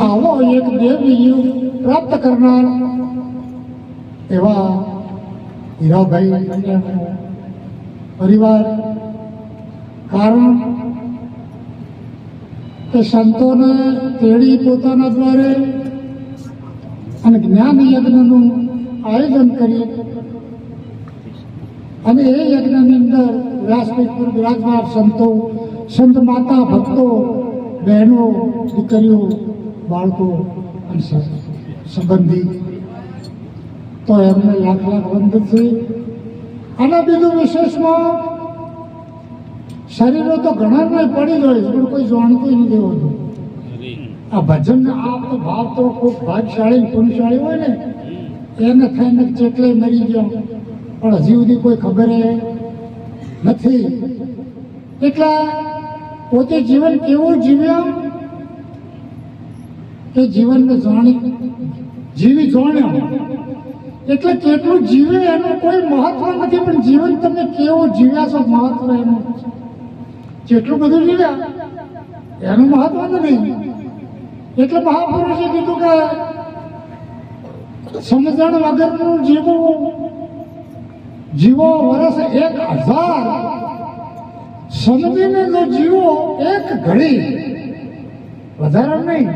આવો એક દેવી યુગ પ્રાપ્ત કરનાર એવા હીરાભાઈ અને પરિવાર, કારણ કે સંતોને તેડી પોતાના દ્વારે અને જ્ઞાન યજ્ઞનું આયોજન કરી અને એ યજ્ઞની અંદર વ્યાસપીઠ પર બિરાજમાન સંતો, સંત માતા, ભક્તો, બહેનો, દીકરીઓ, બાળકો અને સંબંધી, તો એમને લાખ લાખ વંદન છે. અને બીજું વિશેષમાં શરીરો તો ઘણા નહીં પડી જાય પણ કોઈ જાણતું નથી હોતું. આ ભજન આ તો ભાવ તો ખૂબ ભાગશાળી પુણ્યશાળી હોય ને એને થઈને ચેટલે મરી ગયો પણ હજી સુધી કોઈ ખબર નથી. એટલે પોતે જીવન કેવું જીવ્યા એ જીવનને જીવી જાણ્યો એટલે કેટલું જીવે એનું કોઈ મહત્વ નથી, પણ જીવન તમે કેવું જીવ્યા છો મહત્વ એનું. જેટલું બધું જીવ્યા એનું મહત્વ નથી. એટલે મહાપુરુષે કીધું કે સમજણ વગરનું જીવવું, જીવો વર્ષ 1000, સમજીને જો જીવો એક ઘડી, વધારે નહીં,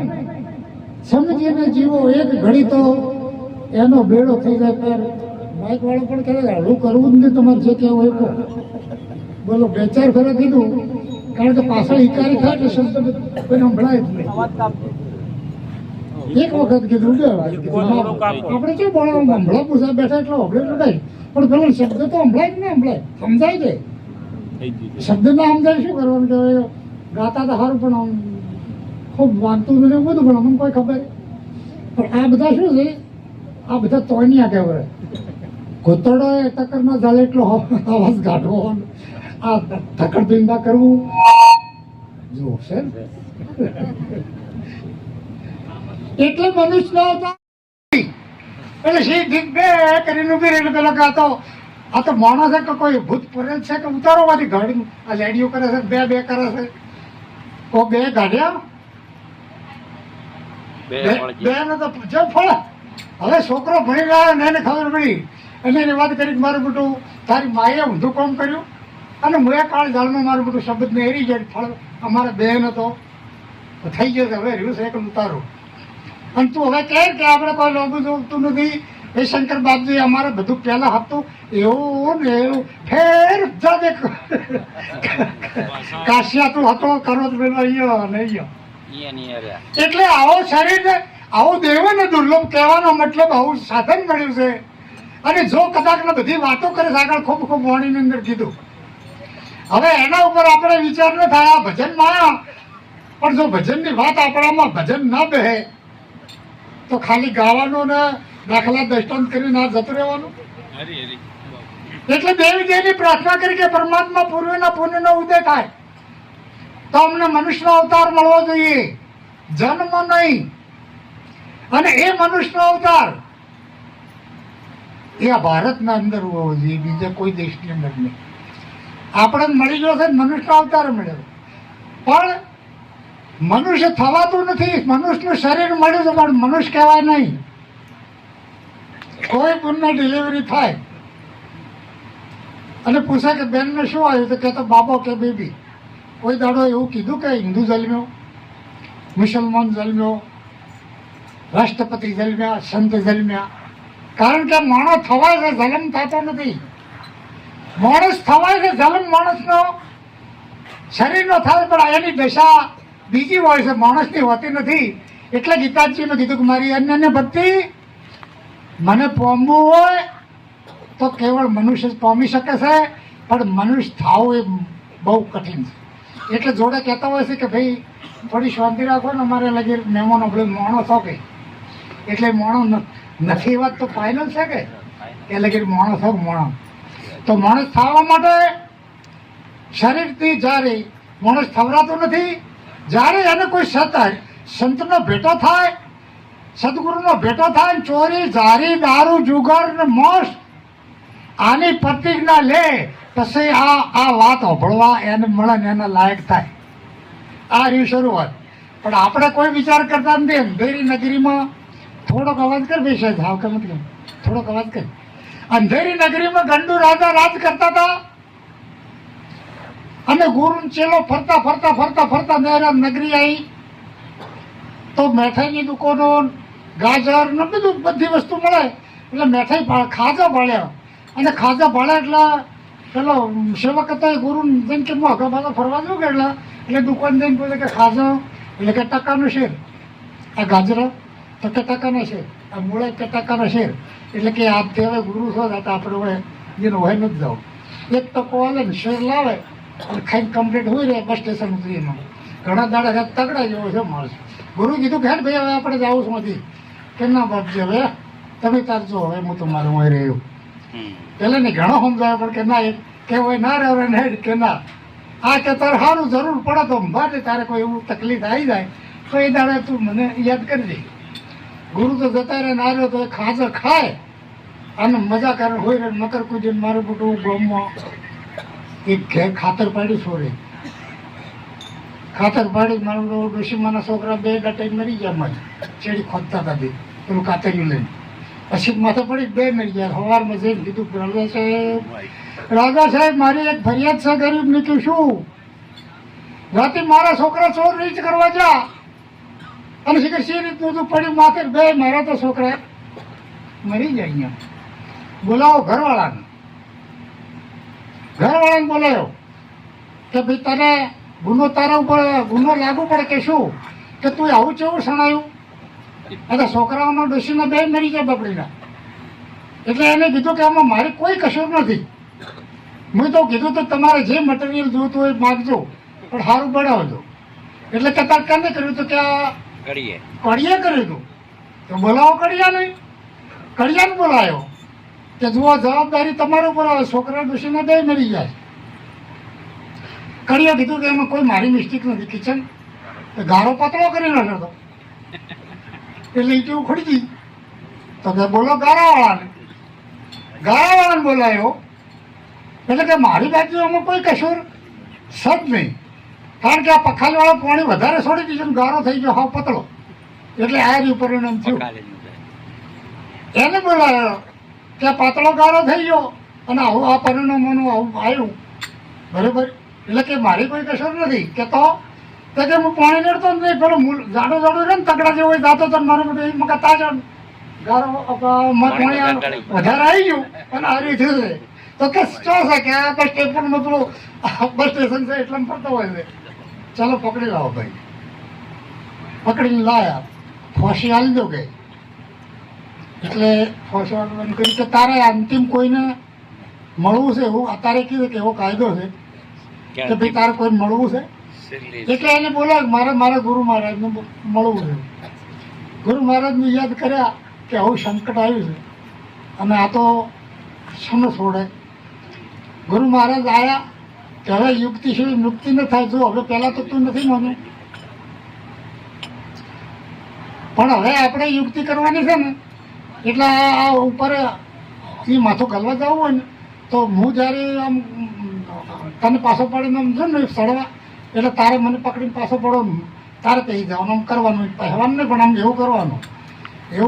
સમજીને જીવો એક ઘડી તો એનો બેડો થઈ જાય. પર બાઇક વાળો પણ કહે હળવું કરવું જ નહીં, તમારે જે કહેવું હોય કહો. બોલો, 2-4 ફેરા કીધું, કારણ કે પાછળ હિકારી થાય એટલે શબ્દ કોઈને સંભળાય જ નહીં. એક વખત કીધું કે આપણે શું બોલાવું, હમણાં પૂછા બેઠા એટલે હમણાં લડાય, પણ પેલો શબ્દ તો સંભળાય જ ને, સંભળાય સમજાય છે. શબ્દ ના સમજાય શું કરવાનું, કે ગાતા તો સારું પણ ખૂબ વાંચતું નથી બધું, પણ અમને કોઈ ખબર. પણ આ બધા શું છે, આ બધા તોયનિયા કહેવાય. ઘોતડો એ ટક્કર ના ચાલે એટલો અવાજ કાઢવો, આ ધકડ પિંડા કરવું જો છે. એટલે મનુષ્ય એટલે સીધી બે કરીને ઉભી રહીને પેલો કે આ તો માણસ છે કે કોઈ ભૂત પરેલ છે કે ઉતારોમાંથી ગાડી આ લેડીઓ કરે છે, બે કરે છે. તો બે ગાડ્યા બે ને તો જો ફળ. હવે છોકરો ભણી રહ્યો ને એને ખબર પડી અને એને વાત કરી કે મારું બેટું તારી માએ ઊંધું કામ કર્યું અને મુએ કાળ જાળમાં મારું બેટું શબ્દ ને એરી જાય ફળ અમારા બેન હતો થઈ ગયો છે. હવે રહ્યું છે એક ઉતારો અને તું હવે કહે કે આપણે કોઈ લોભું જોતું નથી. એ શંકર બાપજી અમારે બધું પહેલા હતું એવું ને એવું ફેર જાજે કાશિયા તું હતો કરો પેલો અહીંયા નહીં. એટલે આવો શરીર ને આવું દેવને દુર્લભ કહેવાનો મતલબ આવું સાધન મળ્યું છે. અને જો કદાચ બધી વાતો કરે છે આગળ ખૂબ ખૂબ વાણીની અંદર કીધું. હવે એના ઉપર આપણે વિચાર ન થાય આ ભજનમાં, પણ જો ભજનની વાત આપણામાં ભજન ના બેહે તો ખાલી ગાવાનું ને દાખલા દ્રષ્ટાંત કરીને જતું રહેવાનું. એટલે દેવીજીની પ્રાર્થના કરી કે પરમાત્મા પૂર્વના પુણ્યનો ઉદય થાય તો અમને મનુષ્યનો અવતાર મળવો જોઈએ, જન્મ નહીં. અને એ મનુષ્યનો અવતાર એ આ ભારતના અંદર હોવો જોઈએ, બીજા કોઈ દેશની અંદર નહીં. આપણે મળી ગયો છે મનુષ્યનો અવતાર મળ્યો, પણ મનુષ્ય થવાતું નથી. મનુષ્યનું શરીર મળ્યું છે પણ મનુષ્ય કહેવાય નહીં. કોઈ પુનઃ ડિલિવરી થાય અને પૂછે કે બેનને શું આવ્યું તો કહેતો બાબો કે બેબી. કોઈ દાડો એવું કીધું કે હિન્દુ જન્મ્યો, મુસલમાન જન્મ્યો, રાષ્ટ્રપતિ જન્મ્યા, સંત જન્મ્યા. કારણ કે માણસ થવાય છે, જન્મ થતો નથી. માણસ થવાય છે, જન્મ માણસનો શરીરનો થાય પણ એની દશા બીજી હોય છે, માણસની હોતી નથી. એટલે ગીતાજીને કીધું કે મારી અન્યને ભક્તિ મને પામવું હોય તો કેવળ મનુષ્ય જ પામી શકે છે, પણ મનુષ્ય થવું એ બહુ કઠિન છે. એટલે જોડે કહેતા હોય છે કે ભાઈ થોડી શાંતિ રાખો ને, અમારે લગી મહેમાનો આપણે માણસ હોકે એટલે માણસ નથી. વાત તો ફાઇનલ છે કે એ લગી માણસ હોક માણસ. તો માણસ થવા માટે શરીરથી જ્યારે માણસ થવરાતો નથી, જ્યારે એને કોઈ સંતનો ભેટો થાય, સદગુરુનો ભેટો થાય, ચોરી ઝારી દારૂ જુગાર ને મોસ આની પ્રતિજ્ઞા લે પછી આ વાત સાંભળવા એને મળે ને એના લાયક થાય. આ રહ્યું શરૂઆત. પણ આપણે કોઈ વિચાર કરતા નથી. અંધેરી નગરીમાં થોડોક અવાજ કર બે સાહેબ, હાવ કે મતલબ થોડોક અવાજ કર. અંધેરી નગરીમાં ગંડુ રાજા રાજ કરતા હતા અને ગુરુ ચેલો ફરતા ફરતા ફરતા ફરતા નહેરા નગરી આવી તો મીઠાઈની દુકાનો, ગાજર ને બધું બધી વસ્તુ મળે એટલે મીઠાઈ ખાજા ભાળ્યા. અને ખાજા ભાળ્યા એટલે પેલો સેવક હતો એ ગુરુ જેમ કે આગા ભાગા ફરવા દઉં કે એટલે દુકાન જઈને બોલે કે ખાજા એટલે કે ટકાનો શેર, આ ગાજરો તો કે ટકાનો શેર, આ મૂળે કે ટકાનો શેર. એટલે કે આ હવે ગુરુ છો તો આપણે હવે જેનો હોય નથી જાવ. એક ટકો આવે ને શેર લાવે અને ખાઈને કમ્પ્લીટ હોય રહે બસ સ્ટેશન ઉતરીમાં. ઘણા દાડા તગડા જેવો છે માણસ. ગુરુ કીધું કે હે ભાઈ હવે આપણે જવું છું નથી કે ના બાપજી હવે તમે તારજો, હવે હું તમારું હોય રહ્યું. એટલે ને ઘણો સમજાવે પણ કે ના કે હોય ના રહે ને કે ના આ કે તારે સારું જરૂર પડે તો ભારે તારે કોઈ એવું તકલીફ આવી જાય તો એ દાડે તું મને યાદ કરજે. ગુરુ તો જતા રહે ના રહ્યો તો એ ખાજર ખાય અને મજા કરે હોય રહે મકર કુદીને મારું બધું ગામમાં એક ઘેર ખાતર પાડ્યું છોડે, ખાતર પાડી મારું ડોશીમાના છોકરા બે ડટાઈ મરી ગયા. મારે ચેડી ખોદતા હતા બે પેલું કાતર્યું લઈને, પછી માથે પડી બે મરી ગયા. સવારમાં જઈને કીધું રાજા સાહેબ મારી એક ફરિયાદ છે ગરીબની કે શું રાતે મારા છોકરા ચોર રીચ કરવા જા અને શીખર સી રીતનું તું પડ્યું માથે બે મારા તો છોકરા મરી જાય. અહીંયા બોલાવો ઘરવાળાને, ઘરવાળાને બોલાયો કે ભાઈ તને ગુનો તારા ઉપર ગુનો લાગુ પડે કે શું કે તું આવું કેવું સણાયું. એટલે છોકરાઓનો ડોશીના બે મરી ગયા બપડીના. એટલે એને કીધું કે આમાં મારી કોઈ કસૂર નથી. મેં તો કીધું તો તમારે જે મટીરિયલ જોતું હોય માગજો પણ સારું બનાવજો. એટલે કે તાર કેને કર્યું હતું કે આ કડીએ કર્યું હતું તો બોલાવો કડિયા નહીં. કડિયાને બોલાયો કે જુઓ જવાબદારી તમારા ઉપર આવે, છોકરા ડોશીના બે મરી ગયા. કડિયા કીધું કે એમાં કોઈ મારી મિસ્ટેક નથી. કિચન ગારો પાતળો કરી નાખ્યો હતો એટલે ઈટી ઉખડી ગઈ. તો કે બોલો ગારાવાળાને, ગારાવાળાને બોલાયો. એટલે કે મારી બાજુ એમાં કોઈ કસૂર સજ નહીં, કારણ કે આ પખાલીવાળો પાણી વધારે છોડી દીધું, ગારો થઈ ગયો હાવ પતળો, એટલે આ જ પરિણામ થયું. એને બોલાયો કે પાતળો ગારો થઈ ગયો અને આવું આ પરિણામોનું આવું આવ્યું બરાબર. એટલે કે મારી કોઈ કસૂર નથી. કે તો કે હું પાણી નડતો જ નહીં, પેલો જાડો જાડો રહે ને તગડા જેવો જાતો તો મારું બધું મકા તાજા ગારો પાણી વધારે આવી ગયું અને આ રીતે છે. તો કે ચો છે કે આ બસ સ્ટેશનમાં પેલું બસ સ્ટેશન છે એટલે ફરતો હોય છે. ચાલો પકડી લાવો ભાઈ. પકડીને લાયા, ફોસી હાલી દો કે. એટલે ફોસી હાલવાનું કહ્યું કે તારે અંતિમ કોઈને મળવું છે એવું અત્યારે કીધું કે એવો કાયદો છે કે ભાઈ તારે કોઈ મળવું છે. એટલે એને બોલાય મારે મારા ગુરુ મહારાજને મળવું છે. ગુરુ મહારાજને યાદ કર્યા કે આવું સંકટ આવ્યું છે અને આ તો શનો છોડે. ગુરુ મહારાજ આવ્યા કે હવે યુક્તિ સિવાય મુક્તિ ન થાય. જો હવે પહેલાં તો તું નથી માનું પણ હવે આપણે યુક્તિ કરવાની છે ને એટલે આ ઉપર એ માથું ગલવા જવું હોય ને તો હું જ્યારે આમ તને પાછો પાડીને આમ જો ને સડવા એટલે તારે મને પકડીને પાછો પડો તારે કહી જવાનું આમ કરવાનું પહેવાનું નહીં પણ આમ એવું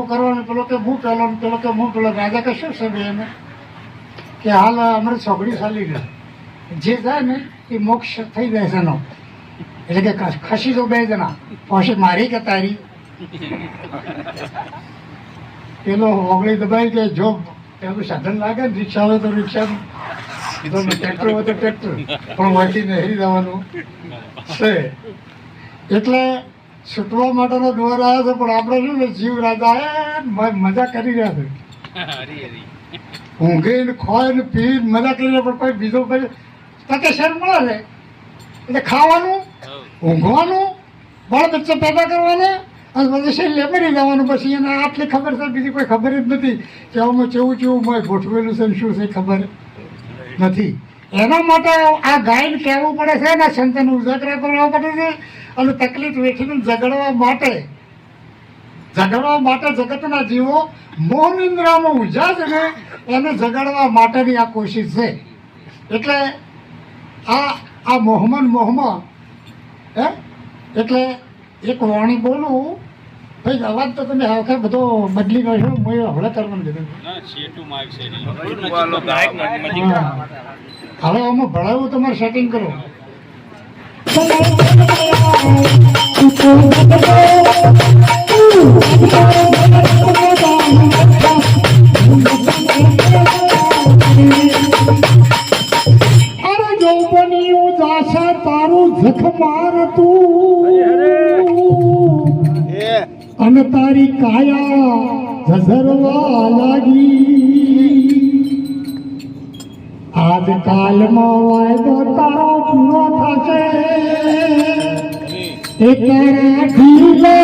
કરવાનું પેલો કે હું પહેલો પેલો કે હું પેલો. રાજા કે શું છે બે એને કે હાલ અમારી છોકરી ચાલી ગઈ જે જાય ને એ મોક્ષ થઈ જાય છે એનો. એટલે કે ખસી તો બે જણા પછી મારી કે તારી. પેલો ઓગળી દબાઈ કે જો પેલું સાધન લાગે ને રિક્ષા હોય તો રિક્ષા, ટ્રેક્ટર હોય તો ટ્રેક્ટર, પણ વળતી નહેરી જવાનું છે. એટલે છૂટવા માટેનો દોર આવ્યો છે પણ આપણે શું ને જીવ રાજા મજા કરી રહ્યા છે. ઊંઘે ને ખોય ને પી મજા કરી રહ્યા પણ કોઈ બીજો કોઈ તકે શેર મળે છે એટલે ખાવાનું, ઊંઘવાનું, બાળ બચ્ચા પેદા કરવાના અને પછી શેર લેબરી જવાનું. પછી એને આટલી ખબર છે, બીજી કોઈ ખબર જ નથી કે આમાં કેવું કેવું મેં ગોઠવેલું છે શું છે ખબર નથી. એના માટે આ ગાયને કહેવું પડે છે ને સંતને ઉજાગરા કરવા પડે છે અને તકલીફ વેઠીને ઝઘડવા માટે જગતના જીવો મોહનિંદ્રામાં ઉજા છે ને એને ઝઘડવા માટેની આ કોશિશ છે. એટલે આ મોહમાં હે એટલે એક વાણી બોલું ભાઈ, અવાજ તો તમે આખે બધો બદલી નાખ્યો. હું હવળે કરવાનું કીધું. હવે આમાં ભણાવું તમારે સેટિંગ કરો. અરે જો બન્યું જાશે તારું જખ મારતું અને તારી કાયા ઝઝરવા લાગી. આજકાલમાં વાયદો તારો પૂરો થશે. એ તારા ઢીલે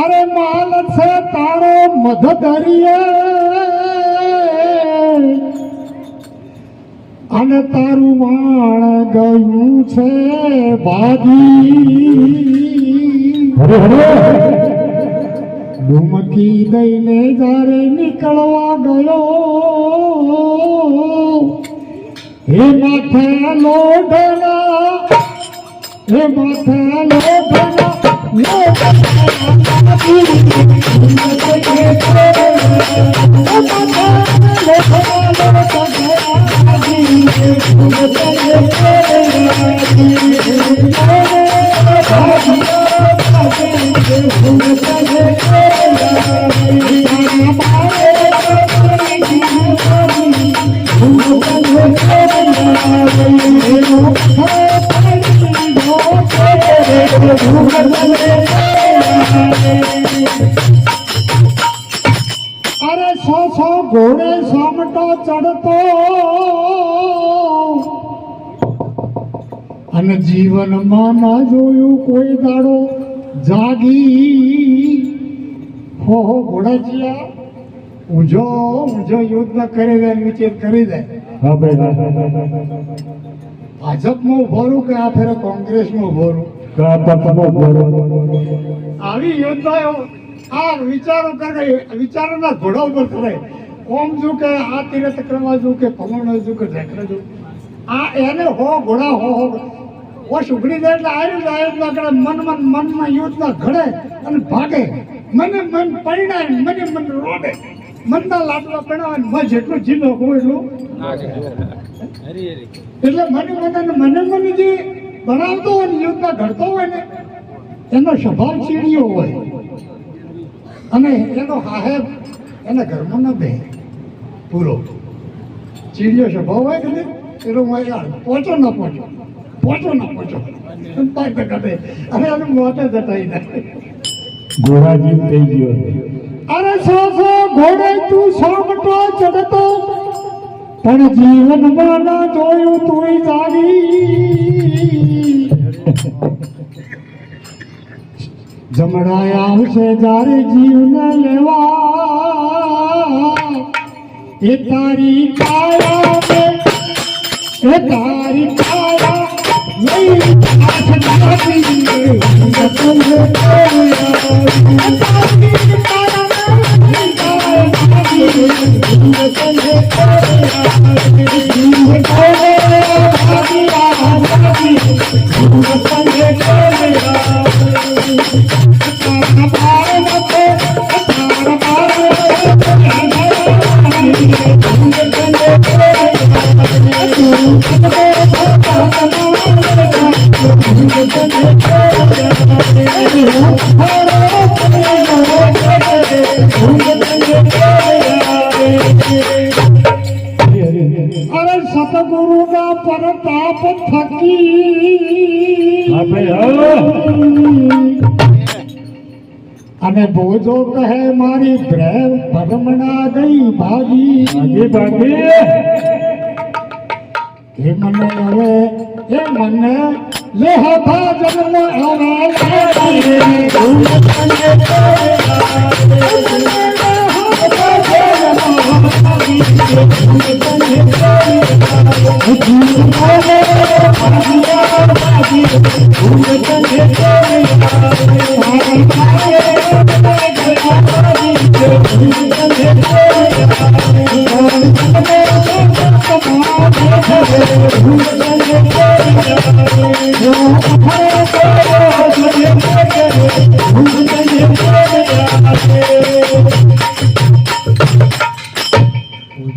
અરે માલ છે તારો મધદરિયે અને તારું માણ ગયું છે ભાગી. ડુમકી દઈને જારે નીકળવા ગયો હે માથે લોઢના, હે માથે લોઢના અરે સો ઘોડે સામટો ચડતો અને જીવનમાં ના જોયું કોઈ દાડો જાગી. હો ઘોડાજીયા ઊંઝો યુદ્ધ કરી દે, વિચેર કરી દે. ભાજપમાં ઉભો રહું કે આ ફેરે કોંગ્રેસમાં ઉભો રહું? આવી યોજનાઓ આ વિચારો કરે, વિચારોના ઘોડા ઉપર ચડે. ઓમ જો કે આ તીરથ કરવા જો કે પવન જો કે ઢેકરે જો, આ એને હો ઘોડા હો સુગડી જાય એટલે આયુર્વેદ મનમાં યોજના ઘડે અને ભાગે. મને મન પરિણામ, મને મન રોડે, મનના લાડવા બનાવે. મેં જેટલું જીલો હોય એટલું એટલે મને જે બનાવતો હોય ને યોજના ઘડતો હોય ને એનો સ્વભાવ ચીડિયો હોય અને એનો સાહેબ એના ઘરમાં ન બે પૂરો ચીડિયો સ્વભાવ હોય કે એનો પહોંચો ન પહોંચો અને એનું મોટે જટાઈ જાય. ઘોડા જીવ થઈ ગયો. અરે સો ઘોડે તું સામટો ચડતો પણ જીવનમાં ના જોયું તું જાગી. જમણાય આવશે જ્યારે જીવને લેવા એ તારી કાયા અરે સતગુરુના પરતાપ થકી અને બોજો કહે મારી ભ્રમણા ગઈ ભાગી ભાગી ભાગી હે મને હવે હે મને લેહ ભાજન આવે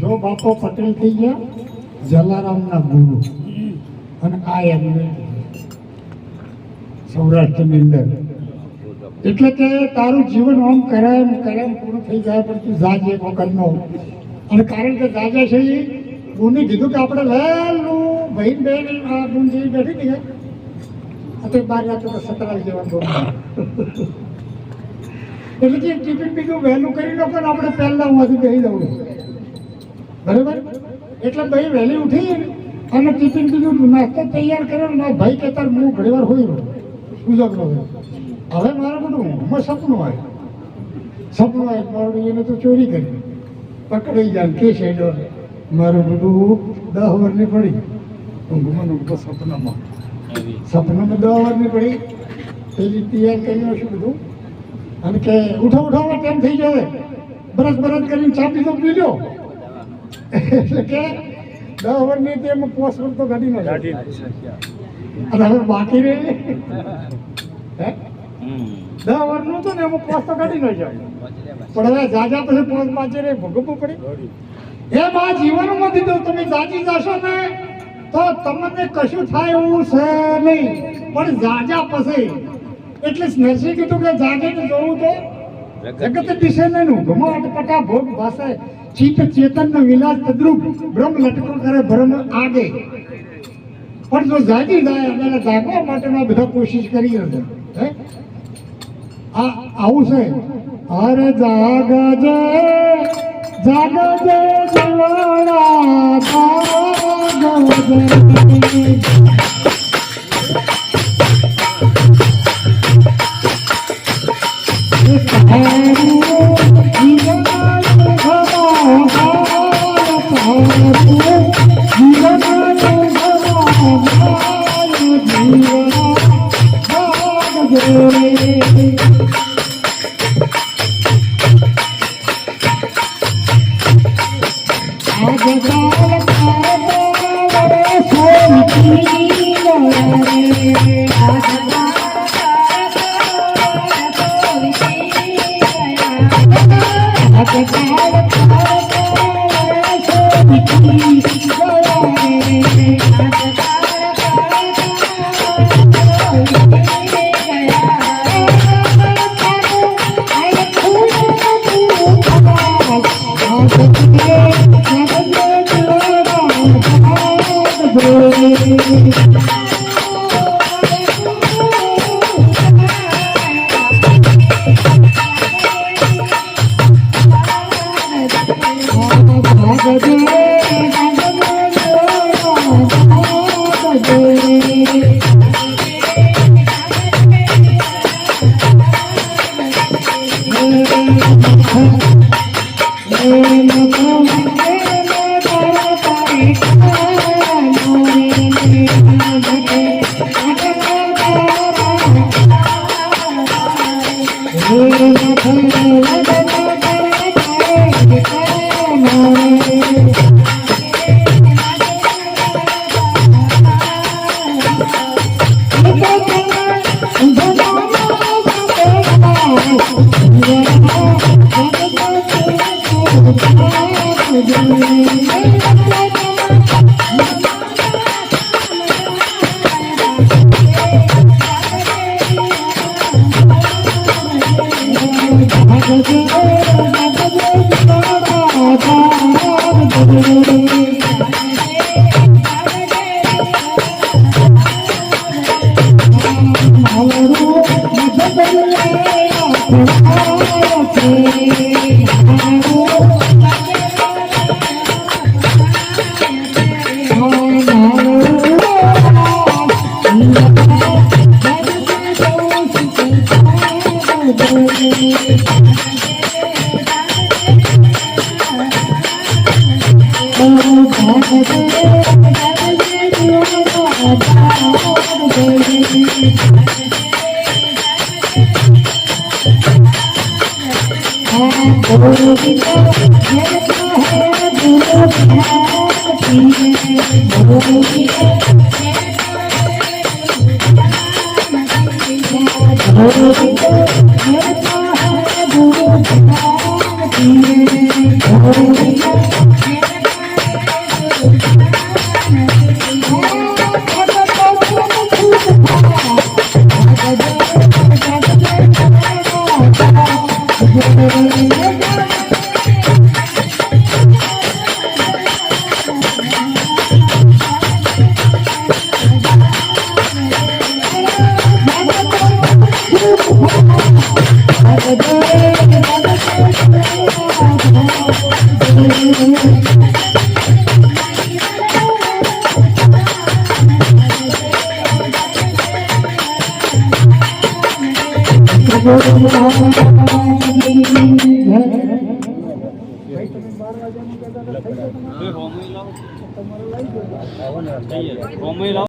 જો બાપો પટેલ થઈ ગયા જલારામના ગુરુ અને આ એમને સૌરાષ્ટ્રની અંદર એટલે કે તારું જીવન આમ કરામ પૂરું થઈ જાય પણ તું જાજ એક વખતનો અને કારણ કે જાજા છે એ ગુને કીધું કે આપણે વહેલું ભાઈ બેન આ ગુણ જેવી બેઠી ને અત્યારે બાર રાતો તો સતરાલ જવાનું એટલે કે ટિફિન બીજું વહેલું કરી લો પણ આપણે પહેલા હુંથી બેસી જવું બરાબર એટલે ભાઈ વહેલી ઉઠી અને ટિફિન બીજું નાસ્તો તૈયાર કર્યો ને ભાઈ કે તાર હું ઘણી વાર હોઈ રહ્યો ઉજાગરો હવે મારે બધું ઊંઘમાં સપનું આવે મારું એને તો ચોરી કરી પકડાઈ જાય કે છે મારું બધું 10 વર્ષની પડી ઊંઘમાં સપનામાં 10 વર્ષની પડી પેલી તૈયાર કરીને શું બધું અને કે ઉઠાવવા ટાઈમ થઈ જાય બરસ કરીને ચા પીધો પી લો એટલે કે 10 વર્ષની તેમાં પોસ તો ગાડી ન જાય અને હવે બાકી રહે 10 વર્ષનું તો ને એમાં પોસ તો ગાડી ન જાય પણ હવે જાજા પછી પોસ પાછી રે ભોગવવું પડે એમ આ જીવનમાં દીધું તમે જાજી જશો ને તો તમને કશું થાય એવું છે નહીં પણ જાજા પછી એટલે નરસિંહ કીધું કે જાગે ને જોવું તો જગત દિશે નહીં ઘમાટ પટા ભોગ ભાષે ચિત્ત ચેતન નો વિલાસ તદ્રુપ બ્રહ્મ લટકો કરે ભ્રમ આગે પણ જો જાગી જાય અને જાગવા માટેના બધા કોશિશ કરી હશે આવું છે અરે જાગજે જવાના જાગજે Oh, કોમેલા